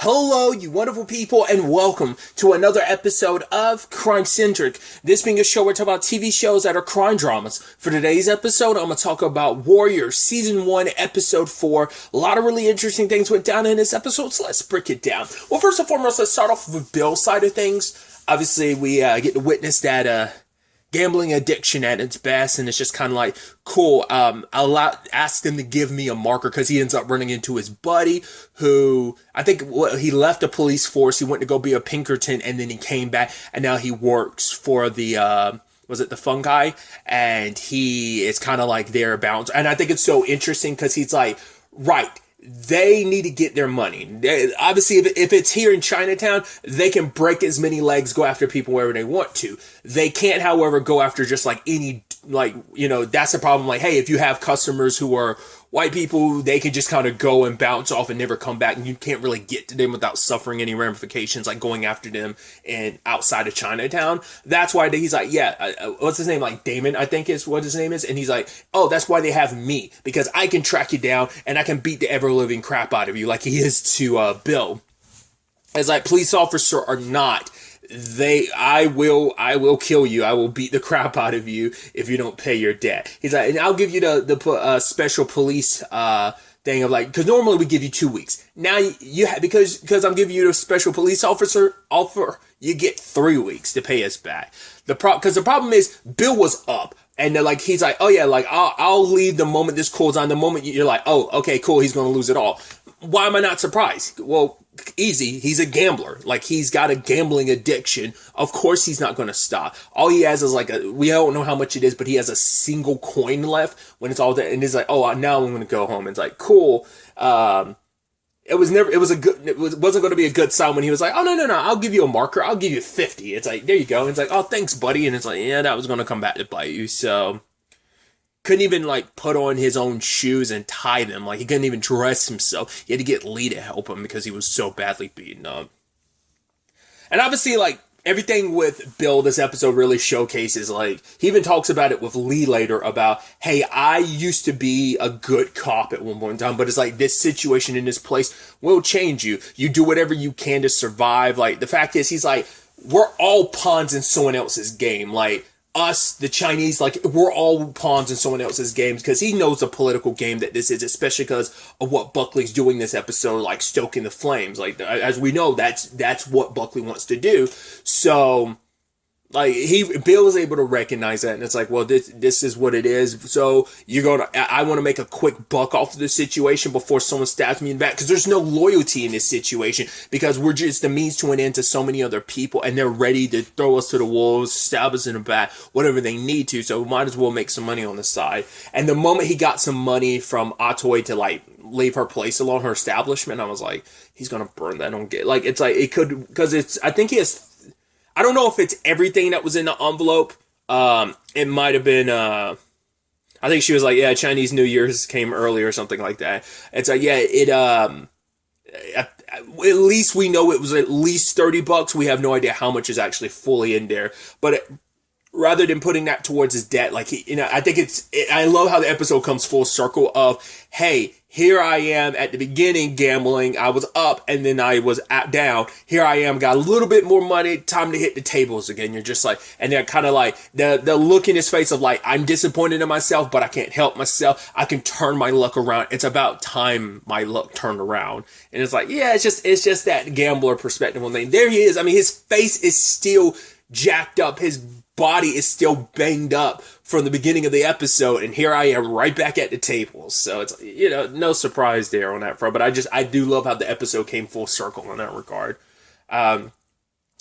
Hello, you wonderful people, and welcome to another episode of Crime Centric. This being a show where we talk about TV shows that are crime dramas. For today's episode, I'm going to talk about Warrior Season 1, Episode 4. A lot of really interesting things went down in this episode, so let's break it down. Well, first and foremost, let's start off with Bill's side of things. Obviously, we get to witness that gambling addiction at its best, and it's just kind of like, cool, ask him to give me a marker, because he ends up running into his buddy, who, I think, he left the police force, he went to go be a Pinkerton, and then he came back, and now he works for the, was it the fungi? And he is kind of like their bouncer, and I think it's so interesting, because he's like, right, they need to get their money. Obviously, if it's here in Chinatown, they can break as many legs, go after people wherever they want to. They can't, however, go after just like any, like, you know, that's the problem. Like, hey, if you have customers who are white people, they can just kind of go and bounce off and never come back, and you can't really get to them without suffering any ramifications, like going after them and outside of Chinatown. That's why he's like, yeah, what's his name? Like Damon, I think is what his name is. And he's like, oh, that's why they have me, because I can track you down and I can beat the ever living crap out of you, like he is to Bill. As like police officer or not, I will kill you. I will beat the crap out of you if you don't pay your debt. He's like, and I'll give you the special police thing of like, because normally we give you 2 weeks. Now you have, because I'm giving you the special police offer, you get 3 weeks to pay us back. Because the problem is Bill was up. And they're like, he's like, oh yeah, like I'll leave the moment this cools on. The moment you're like, oh, okay, cool, he's gonna lose it all. Why am I not surprised? Well, easy. He's a gambler. Like, he's got a gambling addiction. Of course he's not going to stop. All he has is like we don't know how much it is, but he has a single coin left when it's all done. And he's like, oh, now I'm going to go home. And it's like, cool. It wasn't going to be a good sign when he was like, oh, no, I'll give you a marker. I'll give you 50. It's like, there you go. And it's like, oh, thanks, buddy. And it's like, yeah, that was going to come back to bite you. So couldn't even like put on his own shoes and tie them. Like, he couldn't even dress himself. He had to get Lee to help him because he was so badly beaten up. And obviously, like, everything with Bill this episode really showcases, like, he even talks about it with Lee later about, hey, I used to be a good cop at one point in time, but it's like, this situation in this place will change you. You do whatever you can to survive. Like, the fact is, he's like, we're all pawns in someone else's game. Like, us, the Chinese, like, we're all pawns in someone else's games, because he knows the political game that this is, especially because of what Buckley's doing this episode, like stoking the flames. Like, as we know, that's what Buckley wants to do. So, like, Bill is able to recognize that, and it's like, well, this is what it is. So I want to make a quick buck off of this situation before someone stabs me in the back, because there's no loyalty in this situation, because we're just the means to an end to so many other people, and they're ready to throw us to the wolves, stab us in the back, whatever they need to. So we might as well make some money on the side. And the moment he got some money from Atoy to like leave her place alone, her establishment, I was like, he's gonna burn that on get. Like, it's like, it could, because I think he has. I don't know if it's everything that was in the envelope. It might have been, I think she was like, yeah, Chinese New Year's came early or something like that. It's like, yeah, at least we know it was at least $30. We have no idea how much is actually fully in there. But rather than putting that towards his debt, like, I think I love how the episode comes full circle of, hey, here I am at the beginning gambling. I was up and then I was down. Here I am, got a little bit more money. Time to hit the tables again. You're just like, and they're kind of like the look in his face of like, I'm disappointed in myself, but I can't help myself. I can turn my luck around. It's about time my luck turned around. And it's like, yeah, it's just that gambler perspective on thing. There he is. I mean, his face is still jacked up. His body is still banged up from the beginning of the episode, and here I am right back at the table. So it's, no surprise there on that front, but I do love how the episode came full circle in that regard.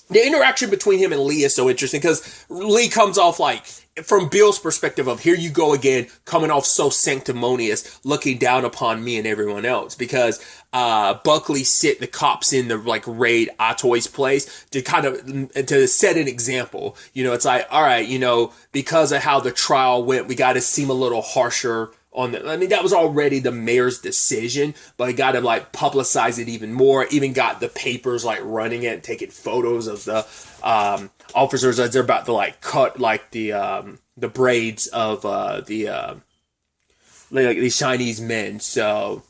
The interaction between him and Lee is so interesting, because Lee comes off like, from Bill's perspective of, here you go again, coming off so sanctimonious, looking down upon me and everyone else, because Buckley sent the cops in to like raid Atoy's place to kind of to set an example. It's like, all right, because of how the trial went, we got to seem a little harsher on the. I mean, that was already the mayor's decision, but he got to like publicize it even more. Even got the papers like running it, taking photos of the officers as they're about to like cut like the braids of like these Chinese men. So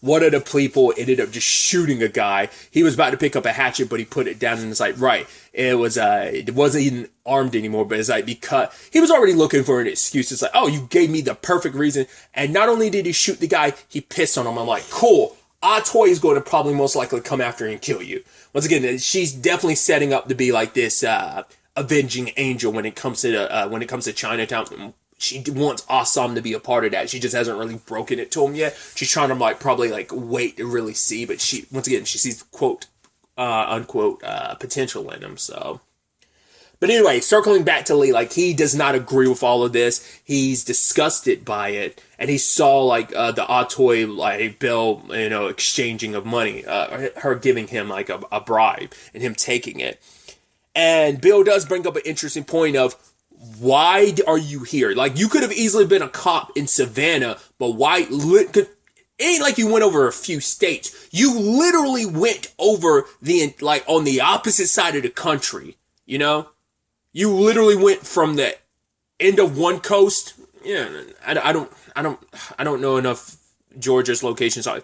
one of the people ended up just shooting a guy. He was about to pick up a hatchet, but he put it down, and it's like, right, it wasn't even armed anymore, but it's like, because he was already looking for an excuse. It's like, oh, you gave me the perfect reason. And not only did he shoot the guy, he pissed on him. I'm like, cool. Atoy is going to probably most likely come after and kill you. Once again, she's definitely setting up to be like this avenging angel when it comes to Chinatown. She wants Assam to be a part of that. She just hasn't really broken it to him yet. She's trying to probably wait to really see, but she sees quote unquote potential in him. So, but anyway, circling back to Lee, he does not agree with all of this. He's disgusted by it, and he saw the Atoy bill, exchanging of money, her giving him a bribe and him taking it. And Bill does bring up an interesting point of, why are you here? You could have easily been a cop in Savannah, but why? It ain't like you went over a few states. You literally went over on the opposite side of the country. You literally went from the end of one coast. Yeah, I don't know enough Georgia's locations. I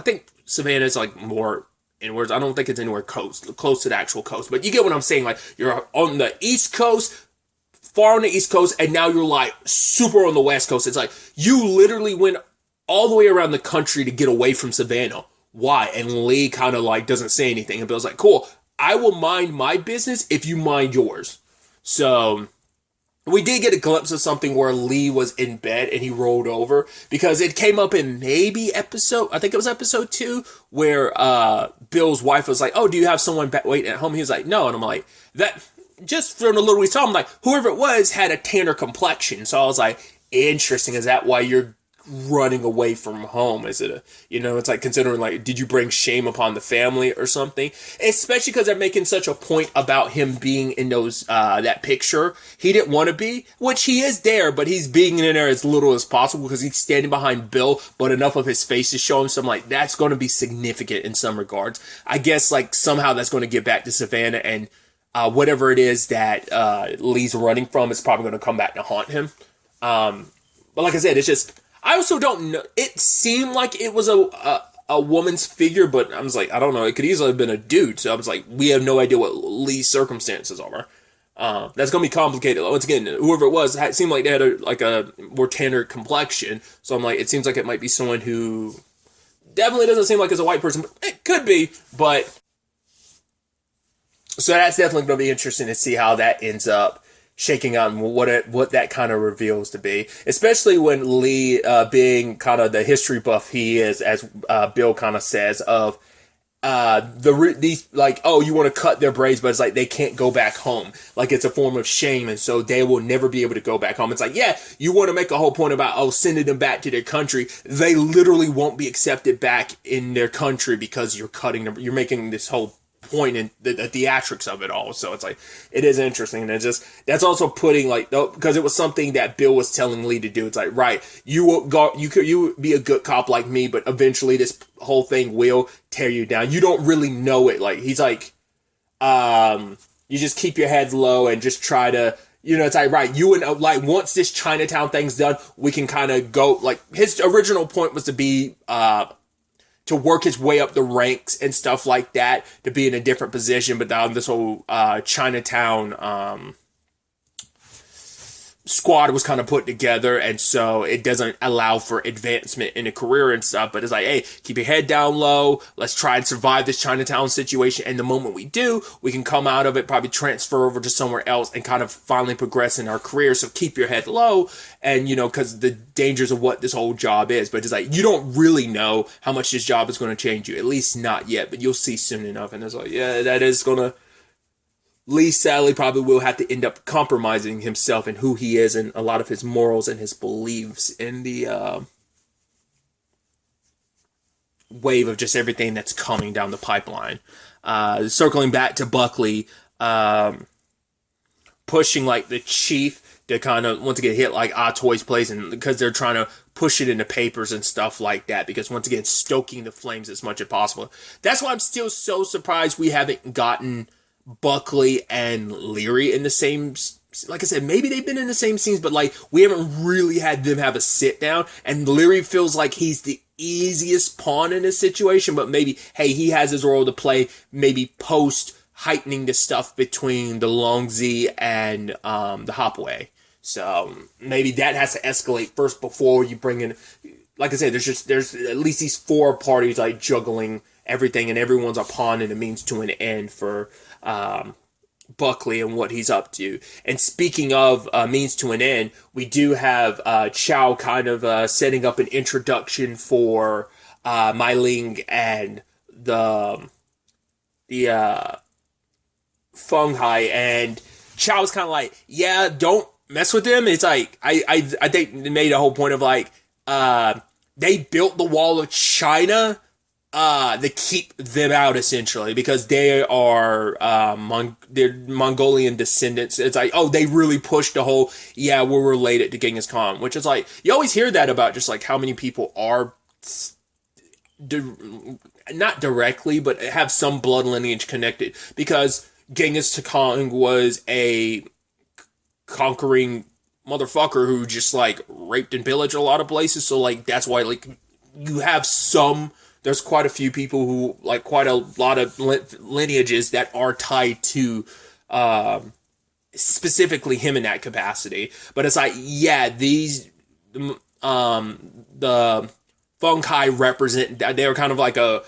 think Savannah's more inwards. I don't think it's anywhere close to the actual coast, but you get what I'm saying. You're on the East Coast, far on the East Coast, and now you're super on the West Coast. It's you literally went all the way around the country to get away from Savannah. Why? And Lee kind of doesn't say anything, and Bill's like, cool, I will mind my business if you mind yours. So we did get a glimpse of something where Lee was in bed and he rolled over, because it came up in maybe episode 2, where Bill's wife was like, oh, do you have someone waiting at home? He was like, no. And I'm like, that, just from the little we saw, I'm like, whoever it was had a tanner complexion. So I was like, interesting. Is that why you're running away from home? Is it it's considering did you bring shame upon the family or something? Especially because they're making such a point about him being in those that picture. He didn't want to be, which he is there, but he's being in there as little as possible because he's standing behind Bill, but enough of his face is showing. So I'm that's going to be significant in some regards. I guess somehow that's going to get back to Savannah, and whatever it is that Lee's running from is probably going to come back to haunt him. But like I said, it's just, I also don't know. It seemed like it was a woman's figure, but I was like, I don't know. It could easily have been a dude. So I was like, we have no idea what Lee's circumstances are. That's going to be complicated. Once again, whoever it was, it seemed like they had a more tanner complexion. So I'm like, it seems like it might be someone who definitely doesn't seem like it's a white person, but it could be. But so that's definitely going to be interesting to see how that ends up shaking out and what that kind of reveals to be, especially when Lee, being kind of the history buff he is, as Bill kind of says, of these oh, you want to cut their braids, but it's they can't go back home. It's a form of shame, and so they will never be able to go back home. It's yeah, you want to make a whole point about sending them back to their country. They literally won't be accepted back in their country because you're cutting them. You're making this whole point in the theatrics of it all. So it's it is interesting, and it's just, that's also putting because it was something that Bill was telling Lee to do. It's right, you will go, you be a good cop like me, but eventually this whole thing will tear you down. You don't really know it. He's you just keep your head low and just try to, it's right, you and once this Chinatown thing's done, we can kind of go, his original point was to be to work his way up the ranks and stuff like that, to be in a different position. But now this whole Chinatown squad was kind of put together, and so it doesn't allow for advancement in a career and stuff. But it's hey, keep your head down low. Let's try and survive this Chinatown situation. And the moment we do, we can come out of it, probably transfer over to somewhere else and kind of finally progress in our career. So keep your head low, and because the dangers of what this whole job is. But it's you don't really know how much this job is going to change you, at least not yet, but you'll see soon enough. And it's yeah, that is going to, Lee sadly probably will have to end up compromising himself and who he is and a lot of his morals and his beliefs in the wave of just everything that's coming down the pipeline. Circling back to Buckley, pushing the chief to kind of once again hit Atoy's place, and because they're trying to push it into papers and stuff like that, because once again stoking the flames as much as possible. That's why I'm still so surprised we haven't gotten Buckley and Leary in the same, like I said, maybe they've been in the same scenes, but we haven't really had them have a sit down, and Leary feels like he's the easiest pawn in this situation, but maybe, hey, he has his role to play, maybe post heightening the stuff between the Longzi and the Hopway. So maybe that has to escalate first before you bring in, like I said, there's at least these four parties like juggling everything, and everyone's a pawn and a means to an end for Buckley and what he's up to. And speaking of means to an end, we do have Chow kind of setting up an introduction for Mai Ling and the Feng Hai, and Chow's kind of like, yeah, don't mess with them. It's like I think they made a whole point of like they built the wall of China to keep them out, essentially, because they are they're Mongolian descendants. It's like, oh, they really pushed the whole, yeah, we're related to Genghis Khan, which is like, you always hear that about just like how many people are not directly, but have some blood lineage connected, because Genghis Khan was a conquering motherfucker who just like raped and pillaged a lot of places. So like that's why like you have there's quite a few people who like quite a lot of lineages that are tied to specifically him in that capacity. But it's like, yeah, these the Feng Hai represent, they were kind of like a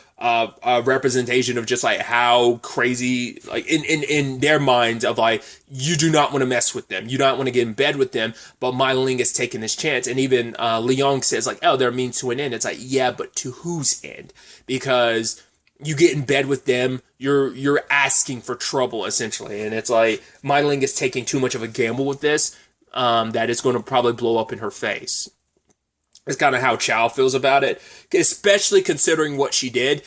representation of just like how crazy, like in their minds of like, you do not want to mess with them, you don't want to get in bed with them, but Mai Ling is taking this chance. And even Liang says like, oh, they're means to an end. It's like, yeah, but to whose end? Because you get in bed with them, you're asking for trouble, essentially. And it's like Mai Ling is taking too much of a gamble with this, that it's going to probably blow up in her face. It's kind of how Chow feels about it, especially considering what she did.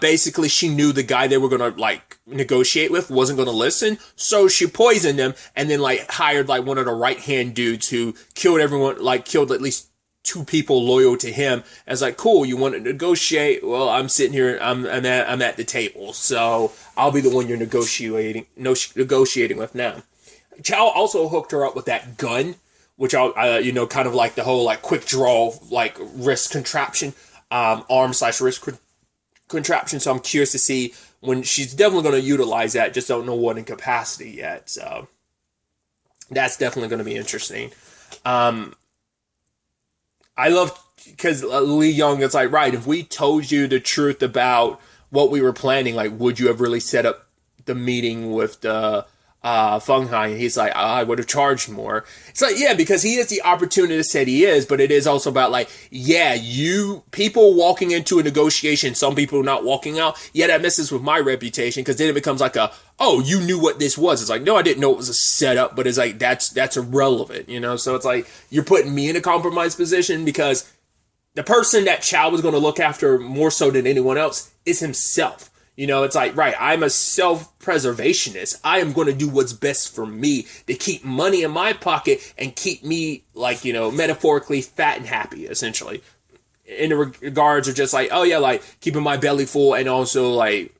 Basically, she knew the guy they were going to, like, negotiate with wasn't going to listen, so she poisoned him and then, like, hired, like, one of the right-hand dudes who killed everyone, like, killed at least 2 people loyal to him. As like, cool, you want to negotiate? Well, I'm sitting here, I'm at the table, so I'll be the one you're negotiating with now. Chow also hooked her up with that gun, which I'll, kind of like the whole like quick draw, like wrist contraption, arm/wrist contraption. So I'm curious to see when she's definitely going to utilize that. Just don't know what in capacity yet. So that's definitely going to be interesting. I love, because Li Young, it's like, right, if we told you the truth about what we were planning, like, would you have really set up the meeting with the Feng Hai? And he's like, I would have charged more. It's like, yeah, because he has the opportunity, said he is, but it is also about like, yeah, people walking into a negotiation, some people not walking out, yeah, that messes with my reputation, because then it becomes like oh, you knew what this was. It's like, no, I didn't know it was a setup, but it's like, that's irrelevant, so it's like, you're putting me in a compromised position, because the person that Chow was going to look after more so than anyone else is himself. It's like, right, I'm a self-preservationist. I am going to do what's best for me to keep money in my pocket and keep me, like, metaphorically fat and happy, essentially. In the regards of just like, oh yeah, like, keeping my belly full and also, like,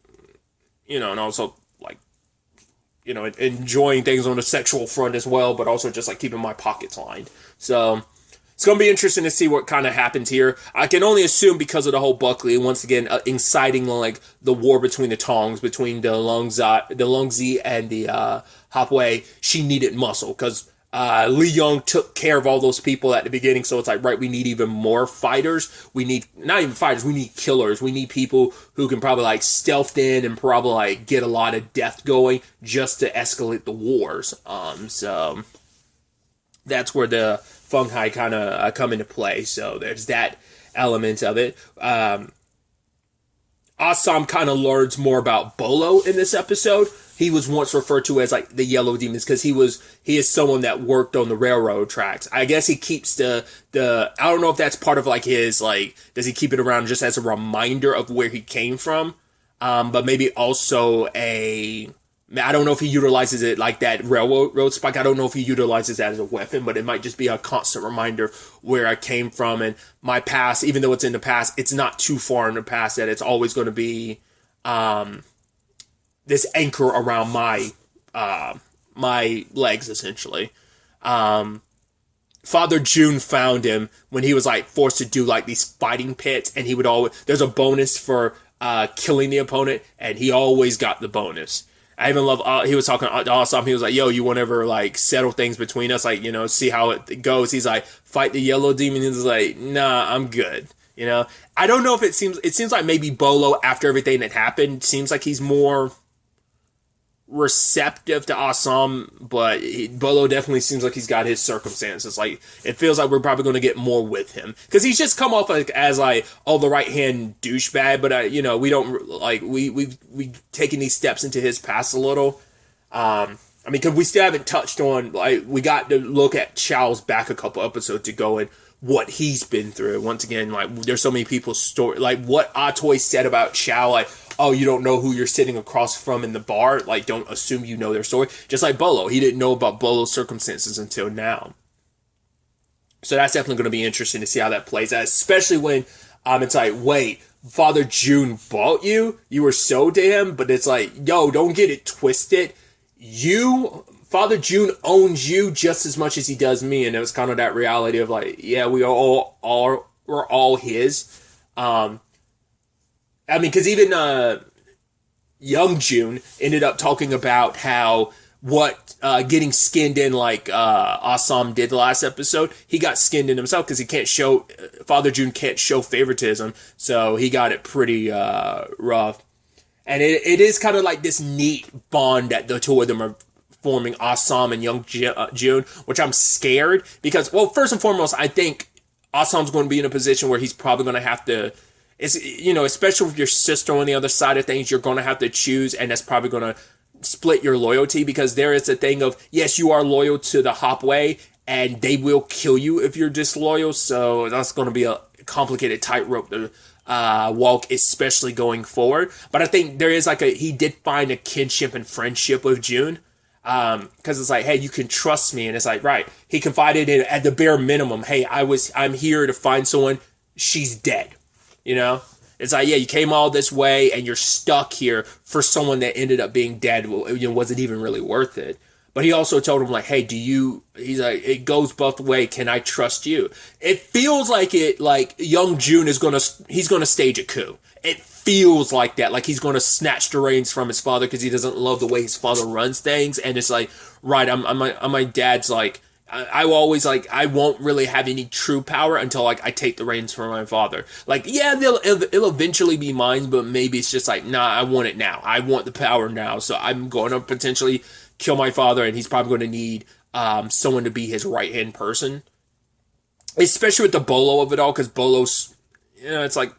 enjoying things on the sexual front as well, but also just, like, keeping my pockets lined. So it's going to be interesting to see what kind of happens here. I can only assume because of the whole Buckley, once again, inciting like the war between the Tongs, between the Longzi and the Hopway. She needed muscle, because Li Young took care of all those people at the beginning. So it's like, right, we need even more fighters. We need, not even fighters, we need killers. We need people who can probably like stealth in and probably like get a lot of death going just to escalate the wars. So that's where the Feng Hai kind of come into play. So there's that element of it. Assam kind of learns more about Bolo in this episode. He was once referred to as like the Yellow Demons, because he is someone that worked on the railroad tracks. I guess he keeps the I don't know if that's part of like his, like, does he keep it around just as a reminder of where he came from? But maybe also I don't know if he utilizes it like that railroad spike. I don't know if he utilizes that as a weapon, but it might just be a constant reminder where I came from and my past. Even though it's in the past, it's not too far in the past that it's always going to be this anchor around my legs, essentially. Father June found him when he was like forced to do like these fighting pits, and he would always, there's a bonus for killing the opponent, and he always got the bonus. I even love, he was talking to Awesome, he was like, yo, you want to ever like settle things between us, like, see how it goes. He's like, fight the yellow demon. He's like, nah, I'm good. I don't know if it seems like maybe Bolo, after everything that happened, seems like he's more receptive to Awesome, but Bolo definitely seems like he's got his circumstances. Like, it feels like we're probably going to get more with him, because he's just come off like as like, oh, the right hand douchebag, but we don't like, we've taken these steps into his past a little. Because we still haven't touched on, like, we got to look at Chao's back a couple episodes ago and what he's been through. Once again, like, there's so many people's story, like what Atoy said about Chao, like, oh, you don't know who you're sitting across from in the bar, like, don't assume you know their story. Just like Bolo, he didn't know about Bolo's circumstances until now. So that's definitely going to be interesting to see how that plays out, especially when it's like, wait, Father June bought you were sold to him, but it's like, yo, don't get it twisted. Father June owns you just as much as he does me, and it was kind of that reality of like, yeah, we're all his. Because even young June ended up talking about how getting skinned in like Awesome did the last episode. He got skinned in himself because Father June can't show favoritism, so he got it pretty rough. And it is kind of like this neat bond that the two of them are forming, Awesome and young June, which I'm scared because, well, first and foremost, I think Awesome's going to be in a position where he's probably going to have to, especially with your sister on the other side of things, you're going to have to choose, and that's probably going to split your loyalty, because there is a thing of, yes, you are loyal to the Hopway, and they will kill you if you're disloyal, so that's going to be a complicated tightrope to walk, especially going forward. But I think there is he did find a kinship and friendship with June, because it's like, hey, you can trust me, and it's like, right, he confided in, at the bare minimum, hey, I'm here to find someone, she's dead, it's like, yeah, you came all this way and you're stuck here for someone that ended up being dead. Wasn't even really worth it. But he also told him, like, hey, he's like, it goes both ways. Can I trust you? It feels like young June he's going to stage a coup. It feels like that. Like he's going to snatch the reins from his father because he doesn't love the way his father runs things. And it's like, right, I'm my dad's like, I always I won't really have any true power until I take the reins from my father. Like, yeah, it'll eventually be mine, but maybe it's just like, nah, I want it now. I want the power now. So I'm going to potentially kill my father, and he's probably going to need someone to be his right-hand person. Especially with the Bolo of it all, because Bolo's, it's like,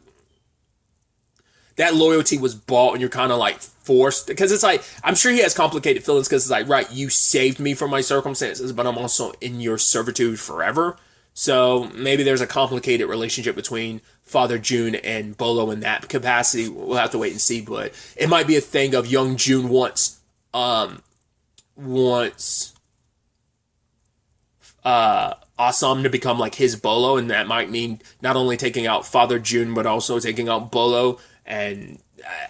that loyalty was bought, and you're kind of forced, because it's like, I'm sure he has complicated feelings, because it's like, right, you saved me from my circumstances, but I'm also in your servitude forever. So maybe there's a complicated relationship between Father June and Bolo in that capacity. We'll have to wait and see, but it might be a thing of young June wants Awesome to become his Bolo, and that might mean not only taking out Father June, but also taking out Bolo. And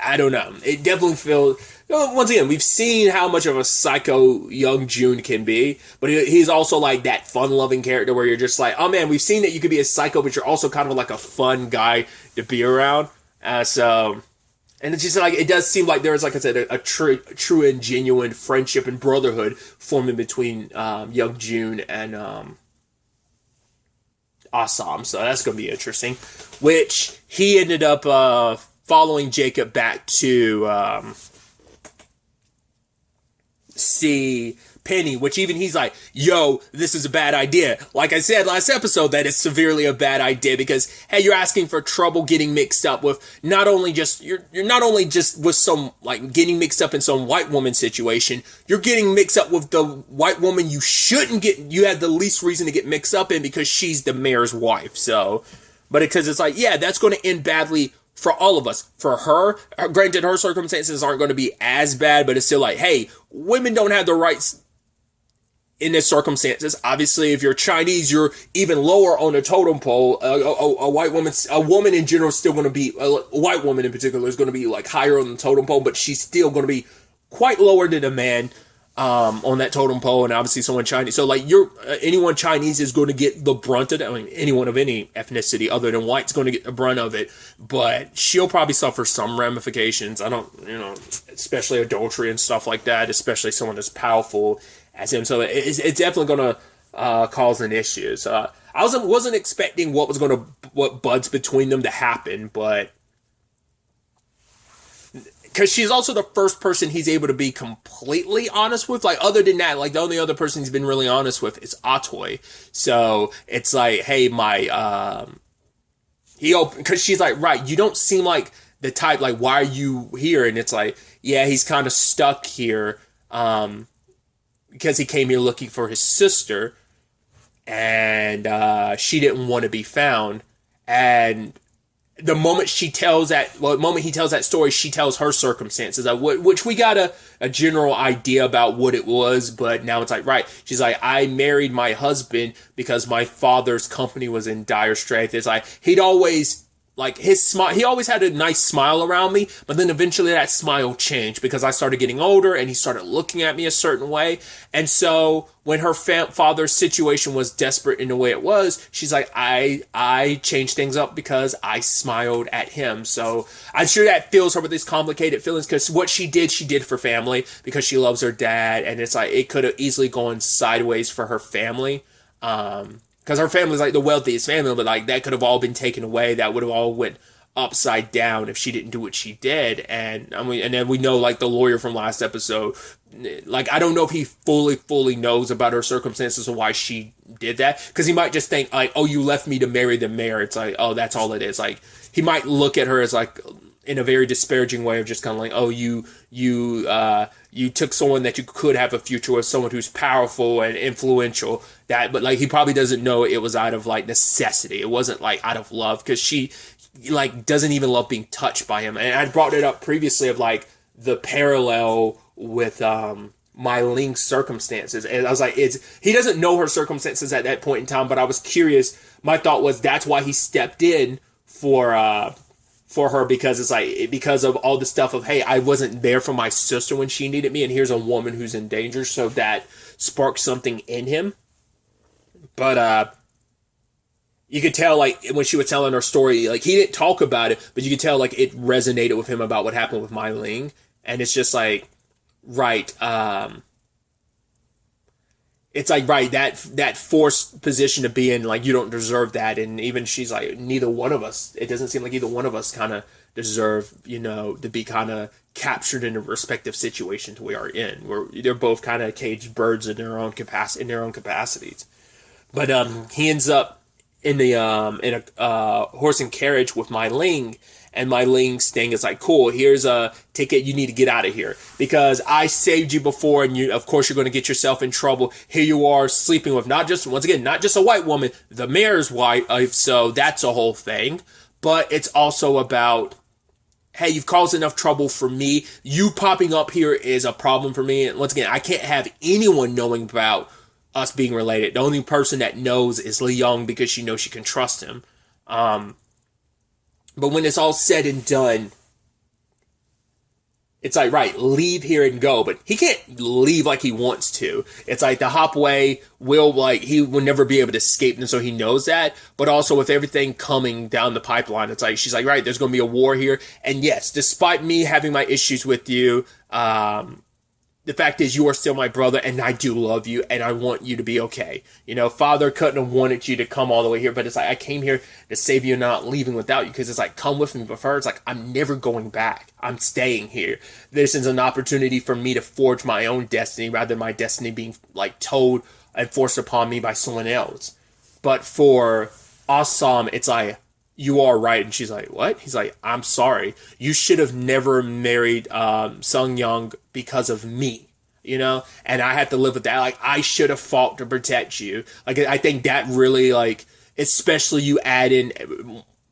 I don't know. It definitely feels, once again, we've seen how much of a psycho young June can be, but he's also that fun-loving character where you're just like, oh man, we've seen that you could be a psycho, but you're also kind of a fun guy to be around. And it's just it does seem like there is, like I said, a true and genuine friendship and brotherhood forming between young June and Awesome. So that's going to be interesting. Which he ended up following Jacob back to see Penny, which even he's like, yo, this is a bad idea. Like I said last episode, that is severely a bad idea, because, hey, you're asking for trouble getting mixed up with not only just with some, getting mixed up in some white woman situation, you're getting mixed up with the white woman you had the least reason to get mixed up in, because she's the mayor's wife. So, but because it's yeah, that's going to end badly for all of us. For her, granted, her circumstances aren't going to be as bad, but it's still hey, women don't have the rights in this circumstances. Obviously, if you're Chinese, you're even lower on the totem pole. A woman in general is still going to be, a white woman in particular is going to be higher on the totem pole, but she's still going to be quite lower than a man. on that totem pole, and obviously someone Chinese. So like anyone Chinese is going to get the brunt of it. I mean, anyone of any ethnicity other than white's going to get the brunt of it, but she'll probably suffer some ramifications. I don't, especially adultery and stuff like that, especially someone as powerful as him. So it's definitely going to cause an issue. So I wasn't expecting what buds between them to happen, but because she's also the first person he's able to be completely honest with. Like, other than that, like, the only other person he's been really honest with is Atoy. So it's like, hey, because she's like, right, you don't seem like the type, like, why are you here? And it's like, yeah, he's kind of stuck here because he came here looking for his sister, and she didn't want to be found. And the moment he tells that story, she tells her circumstances, which we got a general idea about what it was, but now it's like, right, she's like, I married my husband because my father's company was in dire straits. It's like, he'd always, like, his smile, he always had a nice smile around me, but then eventually that smile changed because I started getting older and he started looking at me a certain way. And so when her father's situation was desperate in the way it was, she's like, I changed things up because I smiled at him. So I'm sure that fills her with these complicated feelings, because what she did for family, because she loves her dad, and it's like, it could have easily gone sideways for her family. Because her family's like the wealthiest family, but like that could have all been taken away. That would have all went upside down if she didn't do what she did. And and then we know, like, the lawyer from last episode, like, I don't know if he fully knows about her circumstances or why she did that, because he might just think like, oh, you left me to marry the mayor. It's like, oh, that's all it is. Like, he might look at her as like in a very disparaging way of just kind of like, oh, you took someone that you could have a future with, someone who's powerful and influential. But like, he probably doesn't know it was out of like necessity. It wasn't like out of love, because she like doesn't even love being touched by him. And I brought it up previously of like the parallel with Mai Ling's circumstances, and I was like, he doesn't know her circumstances at that point in time, but I was curious. My thought was that's why he stepped in for her, because it's like, because of all the stuff of, hey, I wasn't there for my sister when she needed me, and here's a woman who's in danger, so that sparked something in him. But you could tell, like, when she was telling her story, like, he didn't talk about it, but you could tell, like, it resonated with him about what happened with Mai Ling. And it's just like, right, it's like, right, that forced position to be in, like, you don't deserve that. And even she's like, neither one of us, it doesn't seem like either one of us kind of deserve, to be kind of captured in a respective situation we are in, where they're both kind of caged birds in their own capacities. But he ends up in a horse and carriage with Mai Ling, and Mai Ling's thing is like, cool, here's a ticket, you need to get out of here, because I saved you before, and of course you're going to get yourself in trouble. Here you are sleeping with not just a white woman, the mayor's wife, so that's a whole thing. But it's also about, hey, you've caused enough trouble for me. You popping up here is a problem for me. And once again, I can't have anyone knowing about us being related. The only person that knows is Li Yong, because she knows she can trust him. But when it's all said and done, it's like, right, leave here and go. But he can't leave like he wants to. It's like the Hopway he will never be able to escape, and so he knows that. But also with everything coming down the pipeline, it's like, she's like, right, there's going to be a war here. And yes, despite me having my issues with you, the fact is, you are still my brother, and I do love you, and I want you to be okay. Father couldn't have wanted you to come all the way here, but it's like, I came here to save you, not leaving without you, because it's like, come with me. But for her, it's like, I'm never going back. I'm staying here. This is an opportunity for me to forge my own destiny, rather than my destiny being, like, told and forced upon me by someone else. But for Assam, it's like, you are right. And she's like, what? He's like, I'm sorry. You should have never married Sung Young because of me, and I had to live with that. Like, I should have fought to protect you. Like, I think that really, like, especially you add in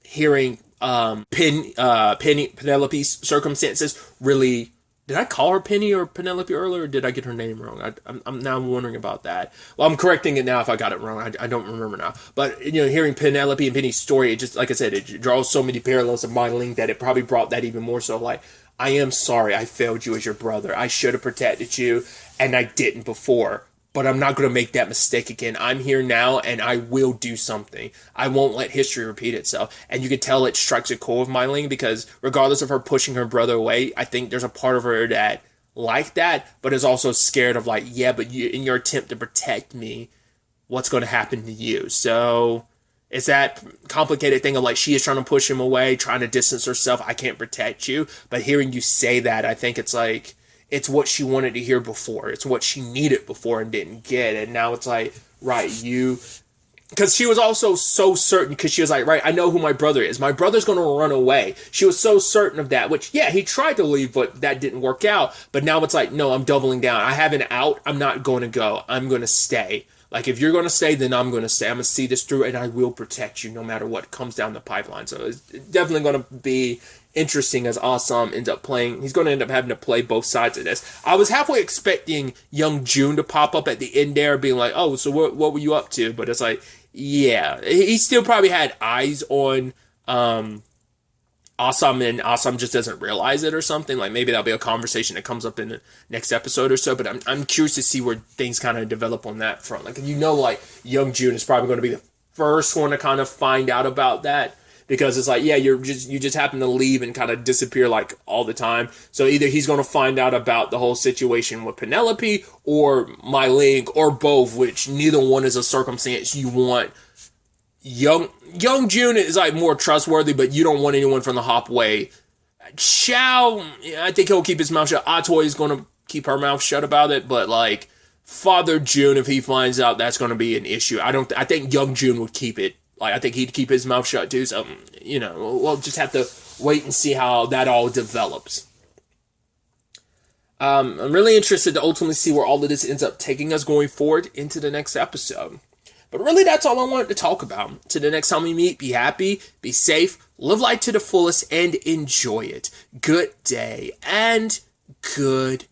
hearing Penelope's circumstances really. Did I call her Penny or Penelope earlier, or did I get her name wrong? I'm now wondering about that. Well, I'm correcting it now if I got it wrong. I don't remember now. But, hearing Penelope and Penny's story, it just, like I said, it draws so many parallels of Mai Ling that it probably brought that even more so. Like, I am sorry I failed you as your brother. I should have protected you, and I didn't before. But I'm not going to make that mistake again. I'm here now, and I will do something. I won't let history repeat itself. And you can tell it strikes a chord with Mylene, because regardless of her pushing her brother away, I think there's a part of her that like that, but is also scared of like, yeah, but you, in your attempt to protect me, what's going to happen to you? So it's that complicated thing of like, she is trying to push him away, trying to distance herself. I can't protect you. But hearing you say that, I think it's like, it's what she wanted to hear before. It's what she needed before and didn't get. And now it's like, right, you... Because she was also so certain, because she was like, right, I know who my brother is. My brother's going to run away. She was so certain of that, which, yeah, he tried to leave, but that didn't work out. But now it's like, no, I'm doubling down. I have an out. I'm not going to go. I'm going to stay. Like, if you're going to stay, then I'm going to stay. I'm going to see this through, and I will protect you no matter what comes down the pipeline. So it's definitely going to be interesting as Awesome ends up playing. He's going to end up having to play both sides of this. I was halfway expecting young June to pop up at the end there, being like, oh, so what were you up to? But it's like, yeah, he still probably had eyes on Awesome, and Awesome just doesn't realize it or something. Like, maybe that'll be a conversation that comes up in the next episode or so, but I'm curious to see where things kind of develop on that front. Like, like, young June is probably going to be the first one to kind of find out about that, because it's like, yeah, you just happen to leave and kind of disappear like all the time. So either he's going to find out about the whole situation with Penelope or Mylene, or both, which neither one is a circumstance you want. Young June is like more trustworthy, but you don't want anyone from the Hop way. Xiao, I think he'll keep his mouth shut. Atoy is going to keep her mouth shut about it, but like Father June, if he finds out, that's going to be an issue. I think young June would keep it. Like, I think he'd keep his mouth shut too. So, we'll just have to wait and see how that all develops. I'm really interested to ultimately see where all of this ends up taking us going forward into the next episode. But really, that's all I wanted to talk about. Till the next time we meet, be happy, be safe, live life to the fullest, and enjoy it. Good day, and good